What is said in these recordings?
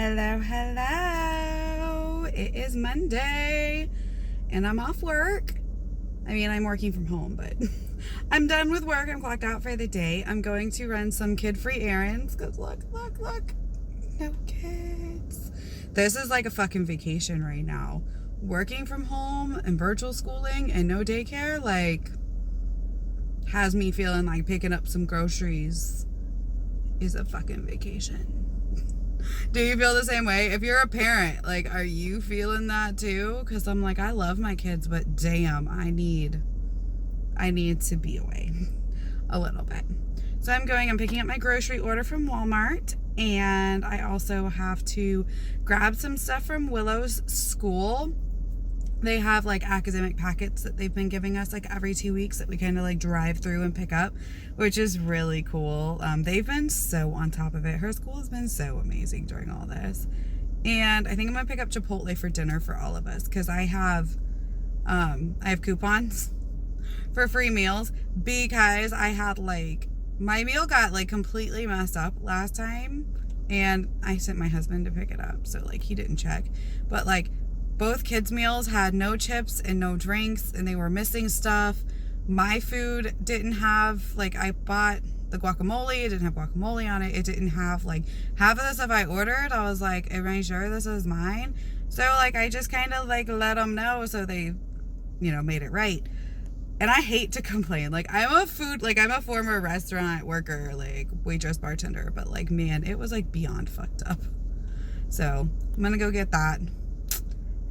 Hello, hello. It is Monday and I'm off work. I mean, I'm working from home, but I'm done with work. I'm clocked out for the day. I'm going to run some kid-free errands because look, no kids. This is like a fucking vacation right now. Working from home and virtual schooling and no daycare, like, has me feeling like picking up some groceries is a fucking vacation. Do you feel the same way? If you're a parent, like, are you feeling that too? Because I'm like, I love my kids, but damn, I need to be away a little bit. So I'm picking up my grocery order from Walmart, and I also have to grab some stuff from Willow's school. They have like academic packets that they've been giving us like every 2 weeks that we kind of like drive through and pick up, which is really cool. They've been so on top of it. Her school has been so amazing during all this. And I think I'm gonna pick up Chipotle for dinner for all of us because I have coupons for free meals because I had like my meal got like completely messed up last time, and I sent my husband to pick it up, so like he didn't check, but like both kids' meals had no chips and no drinks, and they were missing stuff. My food didn't have, like, I bought the guacamole. It didn't have guacamole on it. It didn't have, like, half of the stuff I ordered. I was like, am I sure this is mine? So, like, I just kind of, like, let them know so they, made it right. And I hate to complain. Like, I'm a former restaurant worker, like, waitress, bartender. But, like, man, it was, like, beyond fucked up. So, I'm going to go get that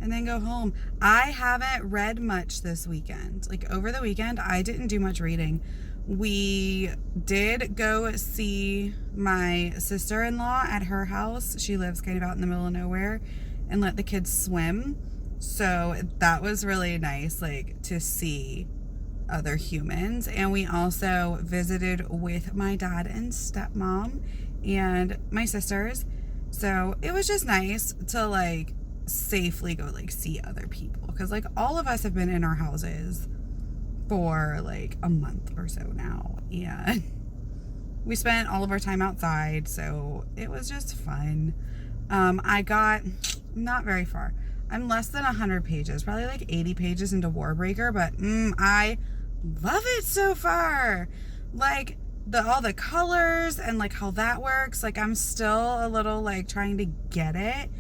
and then go home. I haven't read much this weekend. Like, over the weekend, I didn't do much reading. We did go see my sister-in-law at her house. She lives kind of out in the middle of nowhere, and let the kids swim. So that was really nice, like, to see other humans. And we also visited with my dad and stepmom and my sisters. So it was just nice to, like, safely go like see other people, because like all of us have been in our houses for like a month or so now, and we spent all of our time outside, so it was just fun. I got not very far. I'm less than 100 pages, probably like 80 pages into Warbreaker, but I love it so far. Like all the colors and like how that works, like I'm still a little like trying to get it.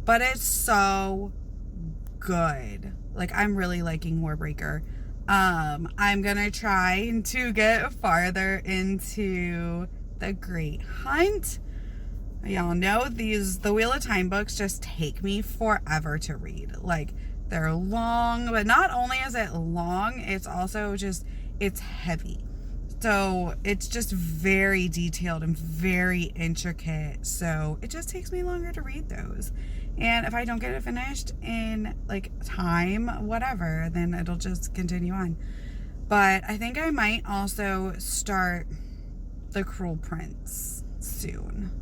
But it's so good. Like, I'm really liking Warbreaker. I'm gonna try to get farther into The Great Hunt. Y'all know the Wheel of Time books just take me forever to read. Like, they're long, but not only is it long, it's also just, it's heavy. So it's just very detailed and very intricate. So it just takes me longer to read those. And if I don't get it finished in like time, whatever, then it'll just continue on. But I think I might also start The Cruel Prince soon.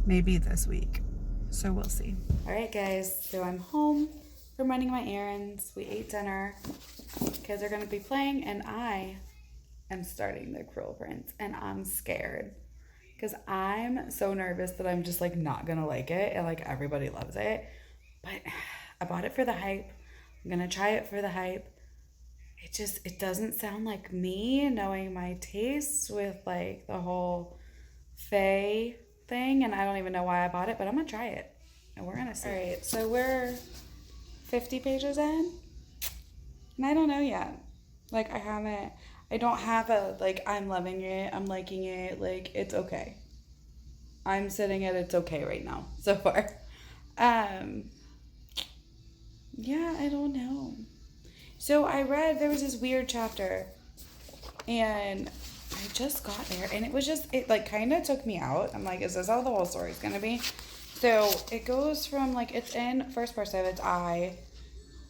Maybe this week. So we'll see. All right, guys. So I'm home from running my errands. We ate dinner. Kids are going to be playing, and I am starting The Cruel Prince, and I'm scared because I'm so nervous that I'm just like not gonna like it, and like everybody loves it. But I bought it for the hype. I'm gonna try it for the hype. It doesn't sound like me, knowing my tastes with like the whole fae thing, and I don't even know why I bought it, but I'm gonna try it and we're gonna see. All right, so we're 50 pages in, and I don't know yet. Like, I don't have a, like, I'm loving it, I'm liking it, like, it's okay. I'm sitting at it's okay right now, so far. Yeah, I don't know. So there was this weird chapter, and I just got there, and it like, kind of took me out. I'm like, is this how the whole story's gonna be? So, it goes from, like, it's in first person, it's I.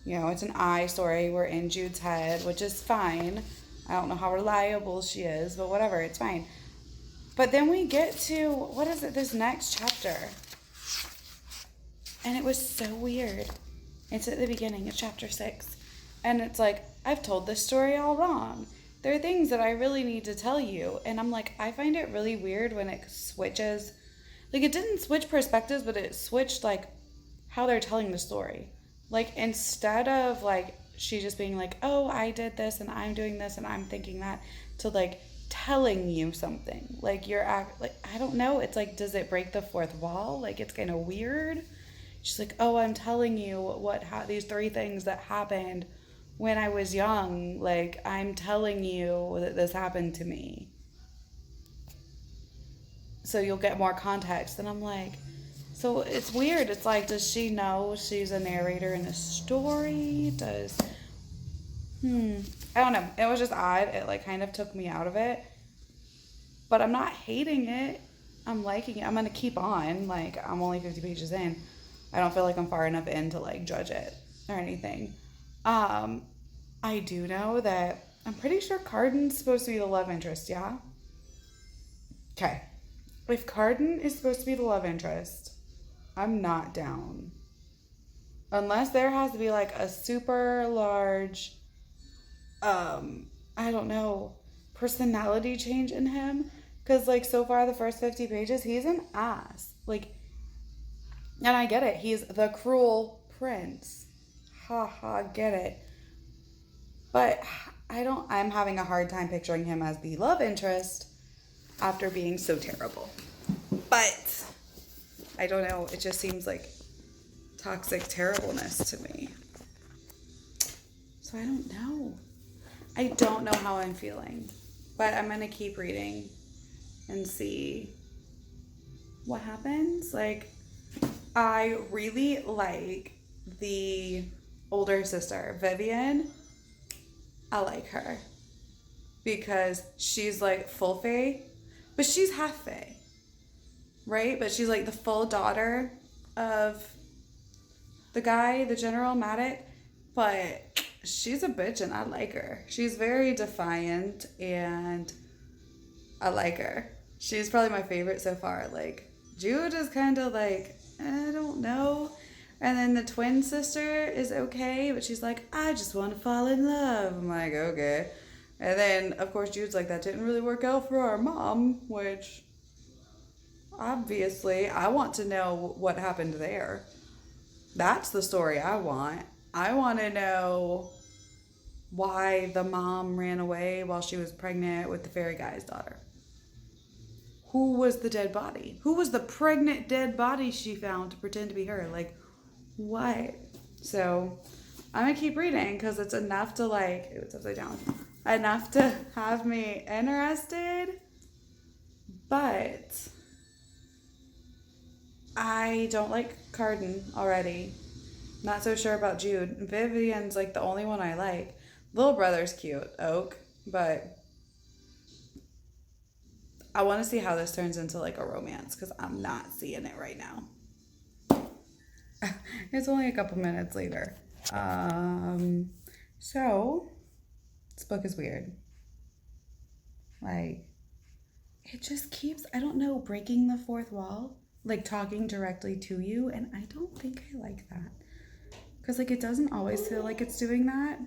It's an I story. We're in Jude's head, which is fine. I don't know how reliable she is, but whatever, it's fine. But then we get to, what is it, this next chapter. And it was so weird. It's at the beginning of chapter 6. And it's like, I've told this story all wrong. There are things that I really need to tell you. And I'm like, I find it really weird when it switches. Like, it didn't switch perspectives, but it switched, like, how they're telling the story. Like, instead of, like, she just being like, oh, I did this and I'm doing this and I'm thinking that, to, like, telling you something. Like, like, I don't know. It's like, does it break the fourth wall? Like, it's kind of weird. She's like, oh, I'm telling you these three things that happened when I was young. Like, I'm telling you that this happened to me, so you'll get more context. And I'm like, so it's weird. It's like, does she know she's a narrator in a story? I don't know. It was just odd. It like kind of took me out of it. But I'm not hating it. I'm liking it. I'm going to keep on. Like, I'm only 50 pages in. I don't feel like I'm far enough in to like judge it or anything. I do know that I'm pretty sure Cardan's supposed to be the love interest, yeah? Okay. If Cardan is supposed to be the love interest, I'm not down. Unless there has to be like a super large, I don't know, personality change in him. Because like so far the first 50 pages, he's an ass. Like, and I get it. He's the cruel prince. Ha ha, get it. But I'm having a hard time picturing him as the love interest after being so terrible. But I don't know. It just seems like toxic terribleness to me. So I don't know. I don't know how I'm feeling. But I'm going to keep reading and see what happens. Like, I really like the older sister, Vivian. I like her because she's like full fae, but she's half fae, right? But she's like the full daughter of the guy, the General Maddox, but she's a bitch and I like her. She's very defiant and I like her. She's probably my favorite so far. Like, Jude is kind of like, I don't know. And then the twin sister is okay, but she's like, I just want to fall in love. I'm like, okay. And then, of course, Jude's like, that didn't really work out for our mom, which, obviously, I want to know what happened there. That's the story I want. I want to know why the mom ran away while she was pregnant with the fairy guy's daughter. Who was the dead body? Who was the pregnant dead body she found to pretend to be her? Like, what? So I'm gonna keep reading because it's enough to like, it's upside down, enough to have me interested, but I don't like Cardan already. Not so sure about Jude. Vivian's like the only one I like. Little brother's cute, Oak, but I want to see how this turns into like a romance because I'm not seeing it right now. It's only a couple minutes later. So this book is weird. Like, it just keeps, I don't know, breaking the fourth wall, like talking directly to you, and I don't think I like that. Because like it doesn't always feel like it's doing that.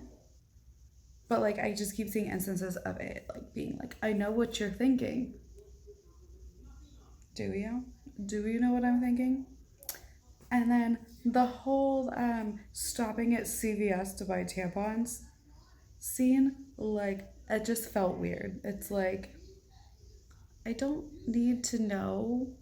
But like I just keep seeing instances of it like being like, I know what you're thinking. Do you? Do you know what I'm thinking? And then the whole stopping at CVS to buy tampons scene, like, it just felt weird. It's like, I don't need to know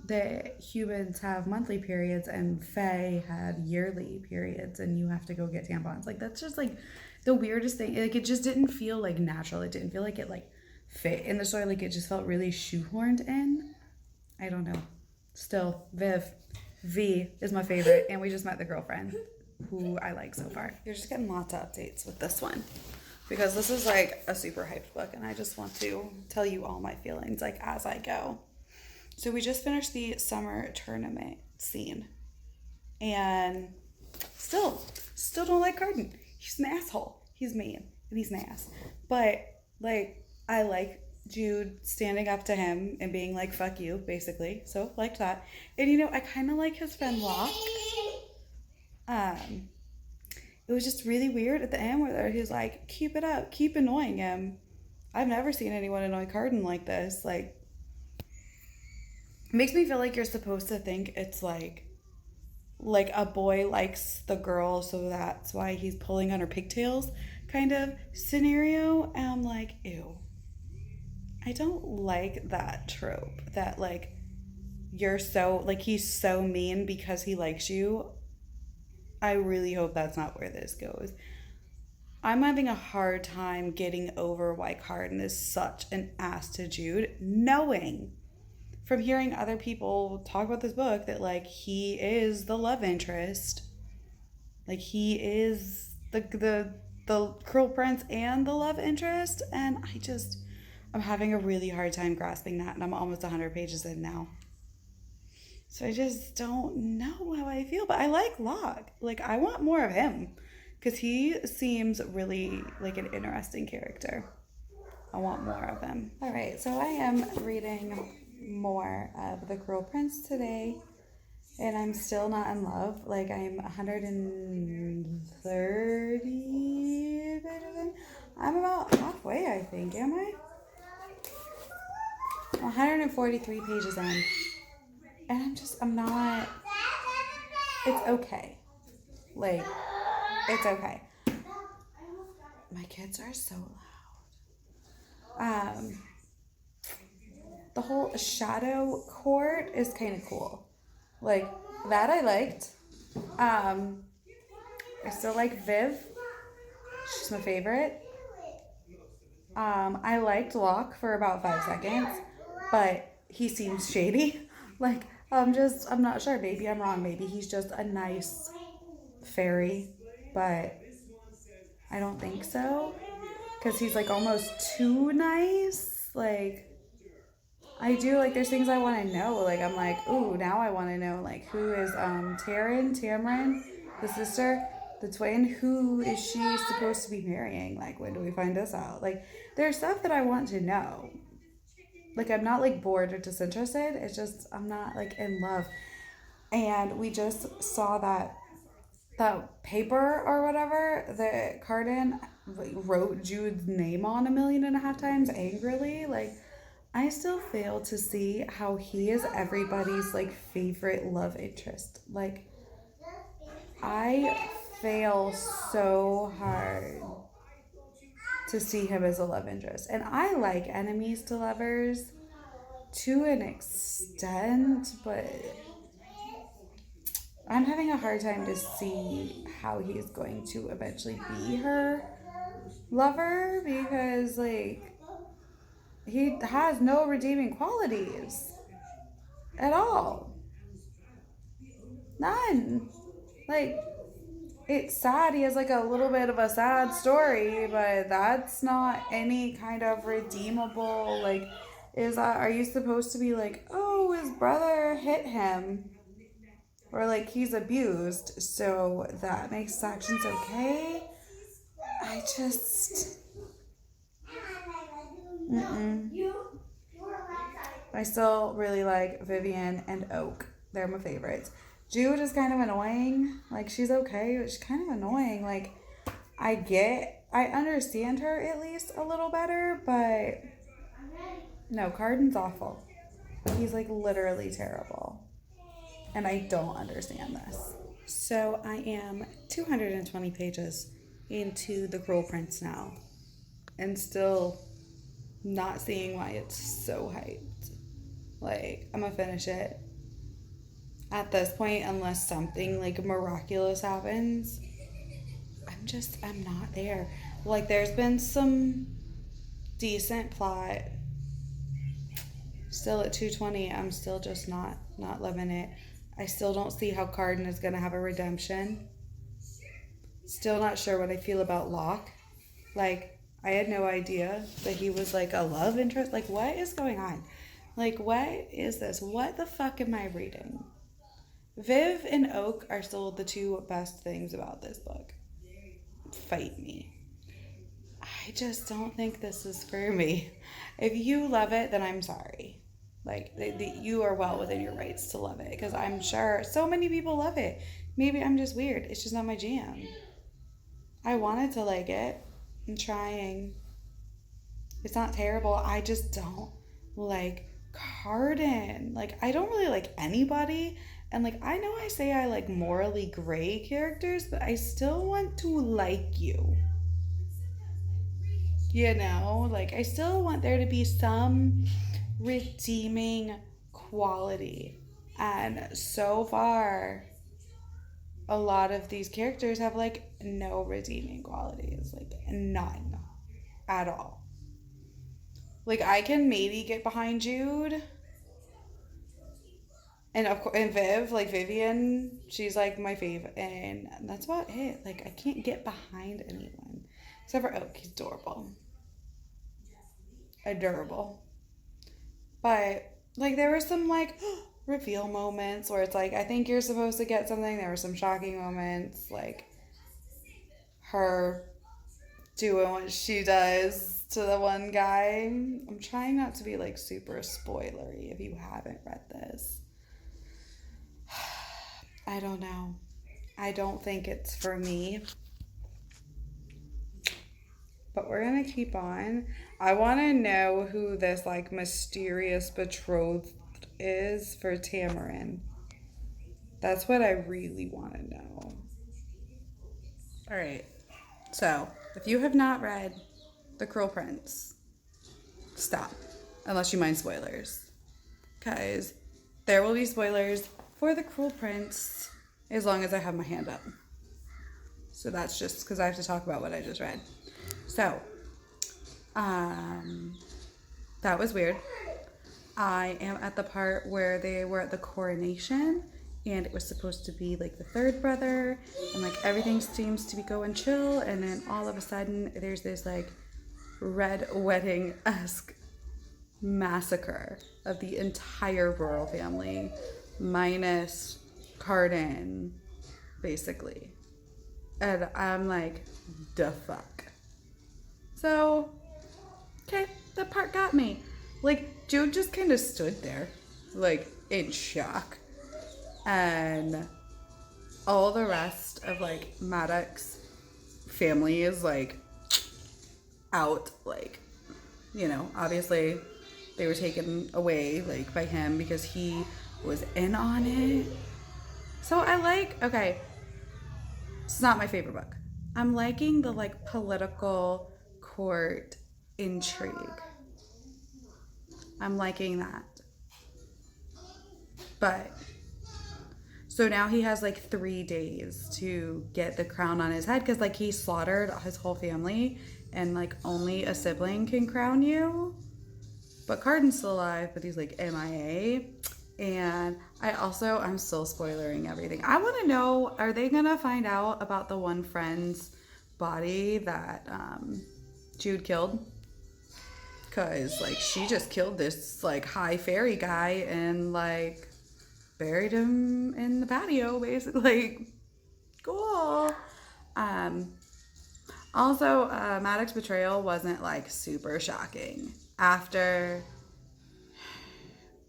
that humans have monthly periods and fae have yearly periods and you have to go get tampons. Like, that's just like the weirdest thing. Like, it just didn't feel like natural. It didn't feel like it like fit in the story. Like, it just felt really shoehorned in. I don't know. Still, V is my favorite, and we just met the girlfriend who I like so far. You're just getting lots of updates with this one because this is like a super hyped book, and I just want to tell you all my feelings like as I go. So we just finished the summer tournament scene, and still don't like Cardan. He's an asshole. He's mean, and he's an ass. But like, I like Jude standing up to him and being like, fuck you, basically. So, liked that. And, you know, I kind of like his friend Locke. It was just really weird at the end where he's like, keep it up, keep annoying him. I've never seen anyone annoy Cardan like this. Like, It makes me feel like you're supposed to think it's like a boy likes the girl, so that's why he's pulling on her pigtails kind of scenario. And I'm like, ew. I don't like that trope that like you're so like he's so mean because he likes you. I really hope that's not where this goes. I'm having a hard time getting over why Cardan is such an ass to Jude, knowing from hearing other people talk about this book that like he is the love interest, like he is the cruel prince and the love interest, and I'm having a really hard time grasping that, and I'm almost 100 pages in now. So I just don't know how I feel, but I like Locke. Like I want more of him because he seems really like an interesting character. I want more of him. All right, so I am reading more of The Cruel Prince today, and I'm still not in love. Like I'm 130 pages in. I'm about halfway, I think. Am I? I'm 143 pages in, and I'm not. It's okay. Like, it's okay. My kids are so loud. The whole shadow court is kind of cool. Like, that I liked. I still like Viv. She's my favorite. I liked Locke for about 5 seconds, but he seems shady. Like, I'm not sure. Maybe I'm wrong. Maybe he's just a nice fairy, but I don't think so. Because he's like almost too nice. Like, I do, like, there's things I want to know. Like, I'm like, ooh, now I want to know, like, who is Tamron, the sister, the twin? Who is she supposed to be marrying? Like, when do we find this out? Like, there's stuff that I want to know. Like, I'm not, like, bored or disinterested. It's just, I'm not, like, in love. And we just saw that paper or whatever that Cardan wrote Jude's name on 1.5 million times angrily. Like, I still fail to see how he is everybody's like favorite love interest. Like, I fail so hard to see him as a love interest. And I like enemies to lovers to an extent, but I'm having a hard time to see how he's going to eventually be her lover because, like, he has no redeeming qualities at all. None. Like, it's sad. He has like a little bit of a sad story, but that's not any kind of redeemable. Like, are you supposed to be like, oh, his brother hit him? Or like he's abused, so that makes actions okay? I just. Mm-mm. I still really like Vivian and Oak. They're my favorites. Jude is kind of annoying. Like, she's okay, but she's kind of annoying. Like, I understand her at least a little better, but no, Cardan's awful. He's like literally terrible. And I don't understand this. So I am 220 pages into The Cruel Prince now, and still not seeing why it's so hyped. Like, I'm gonna finish it at this point unless something like miraculous happens. I'm not there. Like, there's been some decent plot. Still at 220, I'm still just not loving it. I still don't see how Cardan is gonna have a redemption. Still not sure what I feel about Locke. Like, I had no idea that he was like a love interest. Like, what is going on? Like, what is this? What the fuck am I reading? Viv and Oak are still the two best things about this book. Fight me. I just don't think this is for me. If you love it, then I'm sorry. Like, you are well within your rights to love it, because I'm sure so many people love it. Maybe I'm just weird. It's just not my jam. I wanted to like it. I'm trying. It's not terrible. I just don't like Cardan. Like, I don't really like anybody. And, like, I know I say I like morally gray characters, but I still want to like you. You know? Like, I still want there to be some redeeming quality. And so far, a lot of these characters have, like, no redeeming qualities. Like, none at all. Like, I can maybe get behind Jude. And of course, and Viv, like Vivian, she's like my fave, and that's about it. Like I can't get behind anyone except for Oak. He's adorable. But like there were some like reveal moments where it's like I think you're supposed to get something. There were some shocking moments, like her doing what she does to the one guy. I'm trying not to be like super spoilery if you haven't read this. I don't know. I don't think it's for me. But we're going to keep on. I want to know who this like mysterious betrothed is for Tamarin. That's what I really want to know. All right. So, if you have not read The Cruel Prince, stop. Unless you mind spoilers. Because there will be spoilers for The Cruel Prince as long as I have my hand up. So that's just because I have to talk about what I just read. So, that was weird. I am at the part where they were at the coronation and it was supposed to be like the third brother and like everything seems to be going chill, and then all of a sudden there's this like red wedding-esque massacre of the entire royal family minus Cardan, basically. And I'm like, the fuck. So, okay, that part got me. Like, Jude just kind of stood there, like, in shock. And all the rest of, like, Maddox's family is, like, out, like, you know, obviously they were taken away, like, by him because he was in on it. So I like, okay, it's not my favorite book. I'm liking the, like, political court intrigue. I'm liking that. But, so now he has, like, 3 days to get the crown on his head because, like, he slaughtered his whole family and, like, only a sibling can crown you. But Cardan's still alive, but he's, like, MIA. And I'm still spoilering everything. I want to know, are they going to find out about the one friend's body that Jude killed? Because, like, she just killed this, like, high fairy guy and, like, buried him in the patio, basically. Cool. Also, Maddox's betrayal wasn't, like, super shocking. After...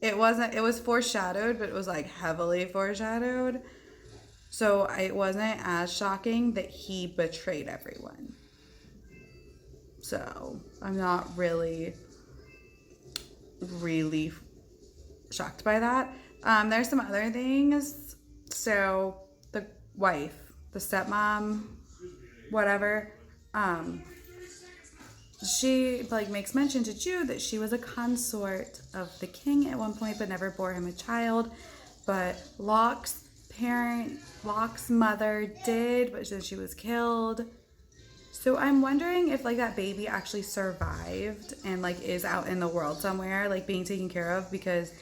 It was foreshadowed, but it was, like, heavily foreshadowed. So it wasn't as shocking that he betrayed everyone. So I'm not really shocked by that. There's some other things. So the wife, the stepmom, whatever, she like makes mention to Jude that she was a consort of the king at one point, but never bore him a child. But Locke's mother did, but then she was killed. So I'm wondering if like that baby actually survived and like is out in the world somewhere, like being taken care of, because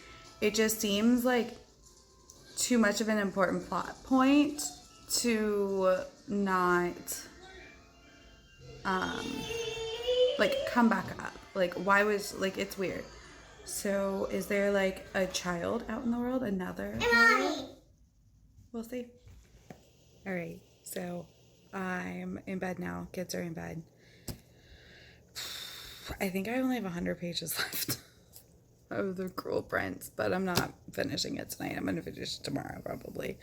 it just seems like too much of an important plot point to not like come back up. Like why was like it's weird. So is there like a child out in the world? Another child? We'll see. All right. So I'm in bed now. Kids are in bed. I think I only have 100 pages left of The Cruel Prince, but I'm not finishing it tonight. I'm gonna finish it tomorrow probably.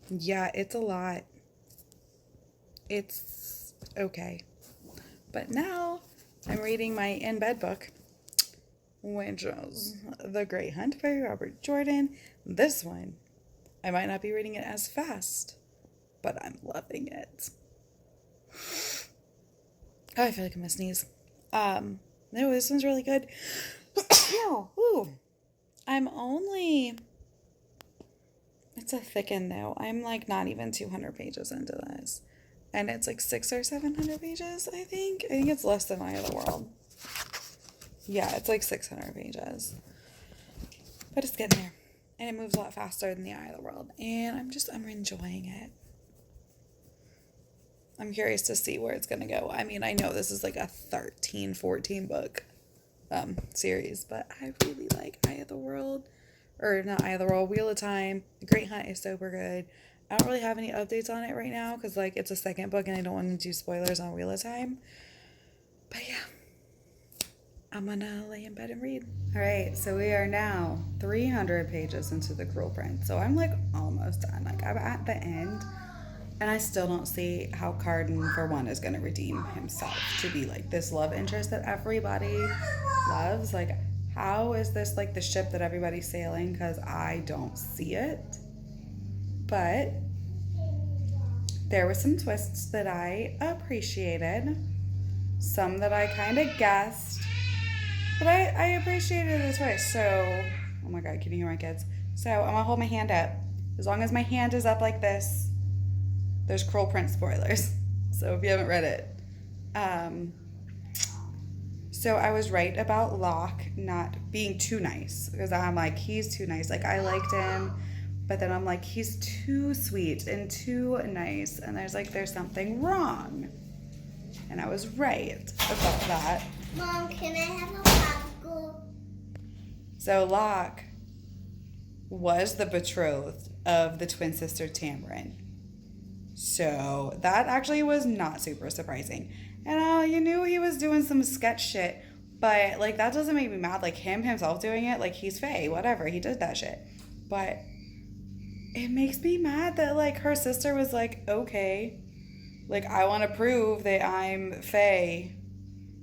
Yeah, it's a lot. It's okay. But now I'm reading my in-bed book, which is The Great Hunt by Robert Jordan. This one, I might not be reading it as fast, but I'm loving it. Oh, I feel like I'm gonna sneeze. No, this one's really good. Ooh. It's a thick one though. I'm like not even 200 pages into this. And it's like 600 or 700 pages, I think. I think it's less than Eye of the World. Yeah, it's like 600 pages. But it's getting there. And it moves a lot faster than the Eye of the World. And I'm enjoying it. I'm curious to see where it's going to go. I mean, I know this is like a 13, 14 book series, but I really like Eye of the World. Or not Eye of the World, Wheel of Time. The Great Hunt is super good. I don't really have any updates on it right now because like it's a second book and I don't want to do spoilers on Wheel of Time. But yeah, I'm gonna lay in bed and read. All right, so we are now 300 pages into The Cruel Prince. So I'm like almost done. Like I'm at the end and I still don't see how Cardan, for one, is gonna redeem himself to be like this love interest that everybody loves. Like, how is this like the ship that everybody's sailing? Because I don't see it. But there were some twists that I appreciated. Some that I kind of guessed. But I appreciated the twist. So, oh my God, can you hear my kids? So I'm going to hold my hand up. As long as my hand is up like this, there's Cruel Prince spoilers. So if you haven't read it. So I was right about Locke not being too nice. Because I'm like, he's too nice. Like, I liked him. But then I'm like, he's too sweet and too nice. And there's something wrong. And I was right about that. Mom, can I have a popsicle? So Locke was the betrothed of the twin sister Tamarin. So that actually was not super surprising. And you knew he was doing some sketch shit. But like, that doesn't make me mad. Like, himself doing it, like, he's Fae, whatever. He did that shit. But it makes me mad that, like, her sister was like, okay, like, I want to prove that I'm Fae,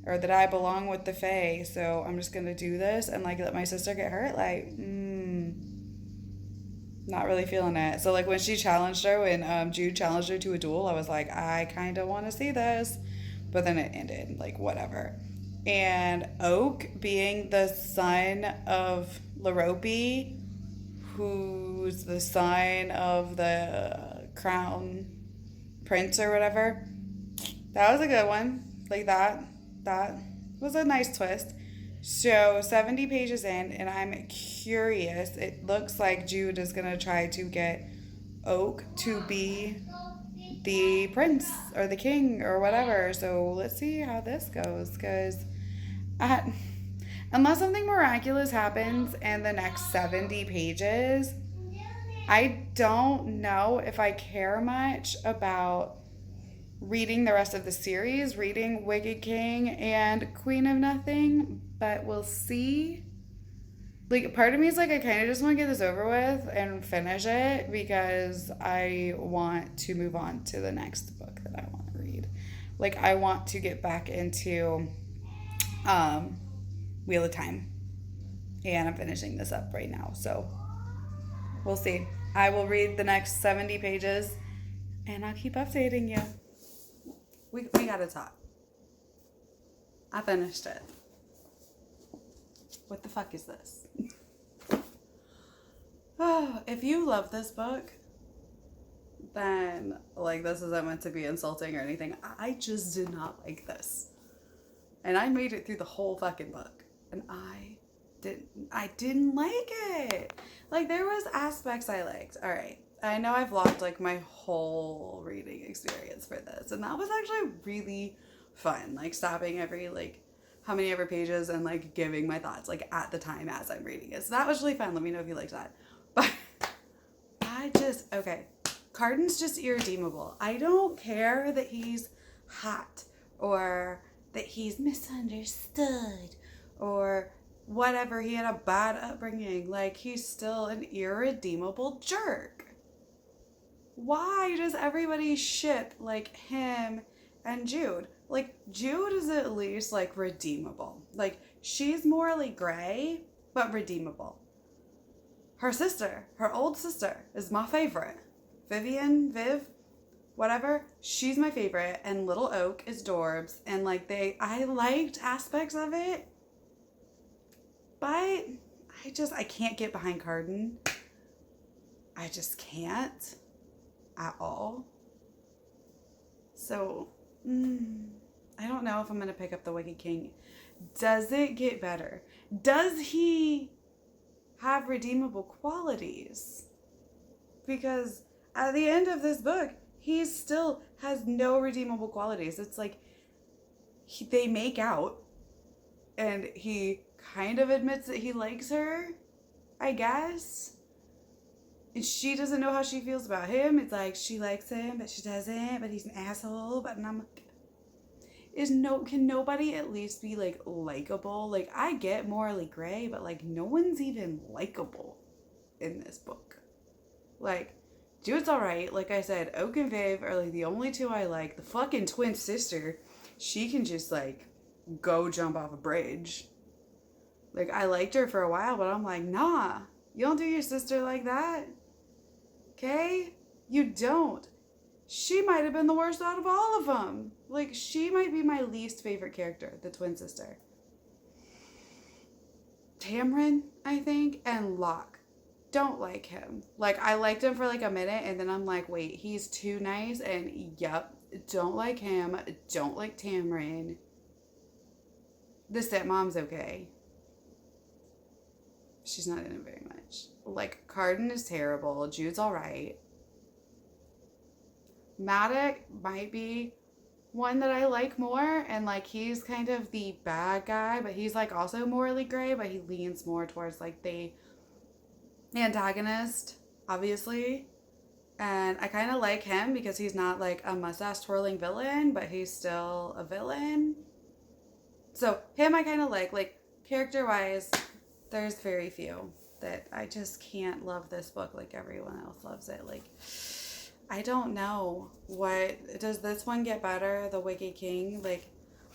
or that I belong with the Fae, so I'm just going to do this and, like, let my sister get hurt. Like, not really feeling it. So, like, when she challenged her, when Jude challenged her to a duel, I was like, I kind of want to see this. But then it ended, like, whatever. And Oak being the son of Larope, who's the son of the crown prince or whatever. That was a good one. Like, that was a nice twist. So 70 pages in, and I'm curious. It looks like Jude is going to try to get Oak to be the prince or the king or whatever. So let's see how this goes, because unless something miraculous happens in the next 70 pages, I don't know if I care much about reading the rest of the series, reading Wicked King and Queen of Nothing, but we'll see. Like, part of me is like, I kind of just want to get this over with and finish it because I want to move on to the next book that I want to read. Like, I want to get back into Wheel of Time. And I'm finishing this up right now, so we'll see. I will read the next 70 pages and I'll keep updating you. We gotta talk. I finished it. What the fuck is this? Oh, if you love this book, then, like, this isn't meant to be insulting or anything. I just did not like this. And I made it through the whole fucking book. And I didn't like it. Like, there was aspects I liked. All right. I know I've logged, like, my whole reading experience for this. And that was actually really fun. Like, stopping every, like, how many ever pages and, like, giving my thoughts, like, at the time as I'm reading it. So that was really fun. Let me know if you liked that. But okay. Cardan's just irredeemable. I don't care that he's hot or that he's misunderstood or whatever. He had a bad upbringing. Like, he's still an irredeemable jerk. Why does everybody ship, like, him and Jude? Like, Jude is at least, like, redeemable. Like, she's morally gray, but redeemable. Her sister, her old sister, is my favorite. Viv, whatever, she's my favorite. And Little Oak is Dorbs. And like I liked aspects of it, but I can't get behind Cardan. I just can't at all. So, I don't know if I'm going to pick up The Wicked King. Does it get better? Does he have redeemable qualities? Because at the end of this book, he still has no redeemable qualities. It's like they make out and he kind of admits that he likes her, I guess. And she doesn't know how she feels about him. It's like she likes him, but she doesn't, but he's an asshole. But I'm like, can nobody at least be like likable? Like, I get morally gray, but like no one's even likable in this book. Like, Jude's alright. Like I said, Oak and Viv are like the only two I like. The fucking twin sister, she can just like go jump off a bridge. Like, I liked her for a while, but I'm like, nah, you don't do your sister like that. Okay? You don't. She might have been the worst out of all of them. Like, she might be my least favorite character, the twin sister. Tamron, I think, and Locke. Don't like him. Like, I liked him for like a minute, and then I'm like, wait, he's too nice, and yep, don't like him. Don't like Tamron. The stepmom's okay. She's not in it very much. Like, Cardan is terrible. Jude's alright. Maddox might be one that I like more, and like he's kind of the bad guy, but he's like also morally gray, but he leans more towards like the antagonist, obviously. And I kind of like him because he's not like a mustache twirling villain, but he's still a villain. So him I kind of like character wise, there's very few that I just can't love this book like everyone else loves it. Like, I don't know. Does this one get better, The Wicked King? Like,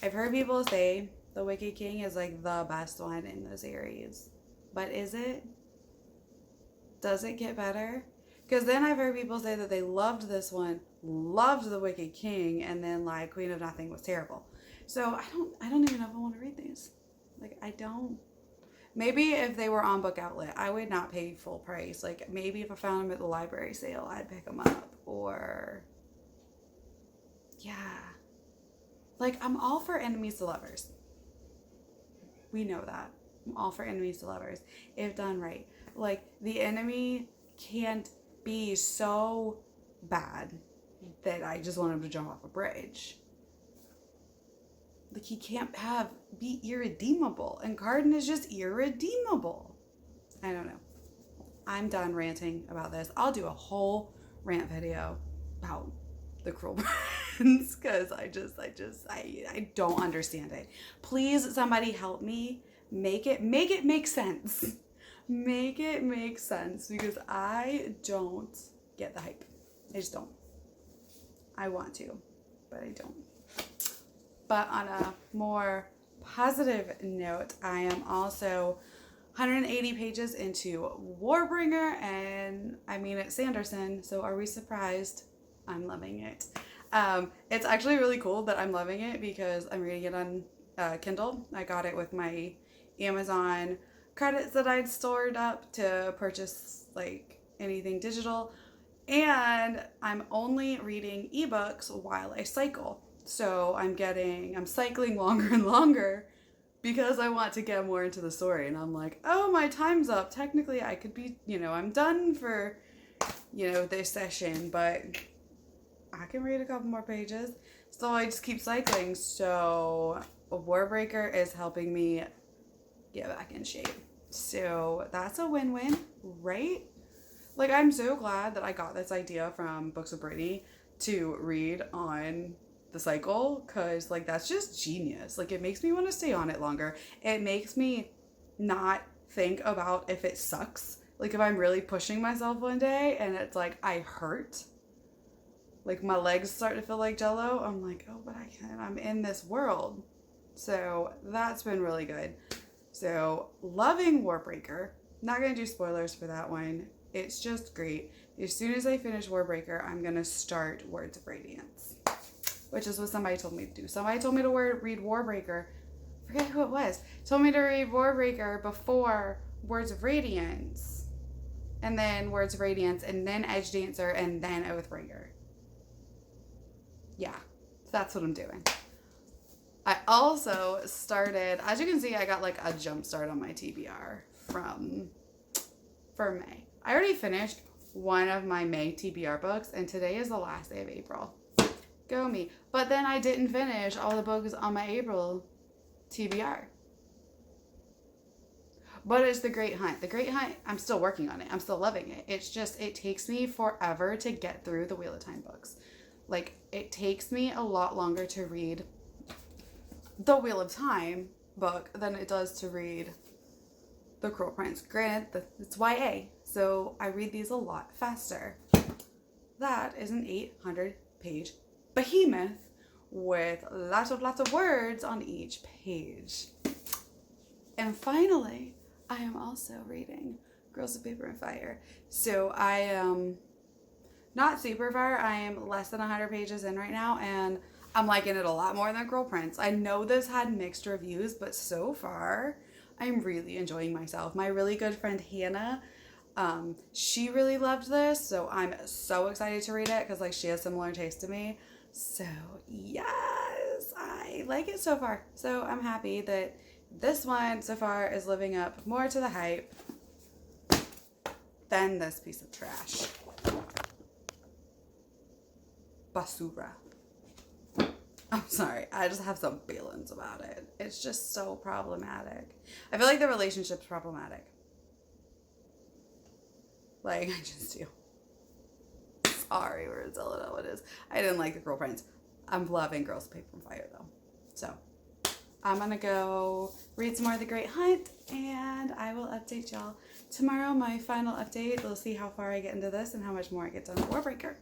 I've heard people say The Wicked King is like the best one in the series. But is it? Does it get better? Because then I've heard people say that they loved this one, loved The Wicked King, and then like Queen of Nothing was terrible. So I don't even know if I want to read these. Like, I don't. Maybe if they were on Book Outlet, I would not pay full price. Like, maybe if I found them at the library sale, I'd pick them up. Or, yeah. Like, I'm all for enemies to lovers. We know that. I'm all for enemies to lovers, if done right. Like, the enemy can't be so bad that I just want him to jump off a bridge. Like, he can't be irredeemable. And Cardan is just irredeemable. I don't know. I'm done ranting about this. I'll do a whole rant video about the Cruel Prince because I don't understand it. Please, somebody help me. Make it make sense. Make it make sense because I don't get the hype. I just don't. I want to, but I don't. But on a more positive note, I am also 180 pages into Warbringer, and I mean it's Sanderson, so are we surprised? I'm loving it. It's actually really cool that I'm loving it because I'm reading it on Kindle. I got it with my Amazon credits that I'd stored up to purchase like anything digital, and I'm only reading ebooks while I cycle. So I'm cycling longer and longer because I want to get more into the story. And I'm like, oh, my time's up. Technically, I could be, I'm done for, this session, but I can read a couple more pages. So I just keep cycling. So Warbreaker is helping me get back in shape. So that's a win-win, right? Like, I'm so glad that I got this idea from Books with Brittany to read on the cycle, because like that's just genius. Like, it makes me want to stay on it longer. It makes me not think about if it sucks. Like, if I'm really pushing myself one day and it's like I hurt, like my legs start to feel like jello, I'm like, oh, but I'm in this world. So that's been really good. So, loving Warbreaker. Not going to do spoilers for that one. It's just great. As soon as I finish Warbreaker, I'm going to start Words of Radiance, which is what somebody told me to do. Somebody told me to read Warbreaker. Forget who it was. Told me to read Warbreaker before Words of Radiance, and then Words of Radiance, and then Edge Dancer, and then Oathbreaker. Yeah, that's what I'm doing. I also started, as you can see, I got like a jump start on my TBR for May. I already finished one of my May TBR books, and today is the last day of April. Go me. But then I didn't finish all the books on my April TBR. But it's The Great Hunt. The Great Hunt, I'm still working on it. I'm still loving it. It's just, it takes me forever to get through the Wheel of Time books. Like, it takes me a lot longer to read the Wheel of Time book than it does to read The Cruel Prince. Granted, it's YA, so I read these a lot faster. That is an 800-page behemoth with lots of words on each page. And finally, I am also reading Girls of Paper and Fire. So I am not super far. I am less than 100 pages in right now, and I'm liking it a lot more than Cruel Prince. I know this had mixed reviews, but so far, I'm really enjoying myself. My really good friend Hannah, she really loved this, so I'm so excited to read it because like she has similar taste to me. So yes, I like it so far. So I'm happy that this one so far is living up more to the hype than this piece of trash. Basura. I'm sorry, I just have some feelings about it. It's just so problematic. I feel like the relationship's problematic. Like, I just do. Sorry, words, I don't know what it is. I didn't like The Cruel Prince. I'm loving Girls of Paper and Fire, though. So, I'm gonna go read some more of The Great Hunt, and I will update y'all tomorrow. My final update, we'll see how far I get into this and how much more I get done with Warbreaker.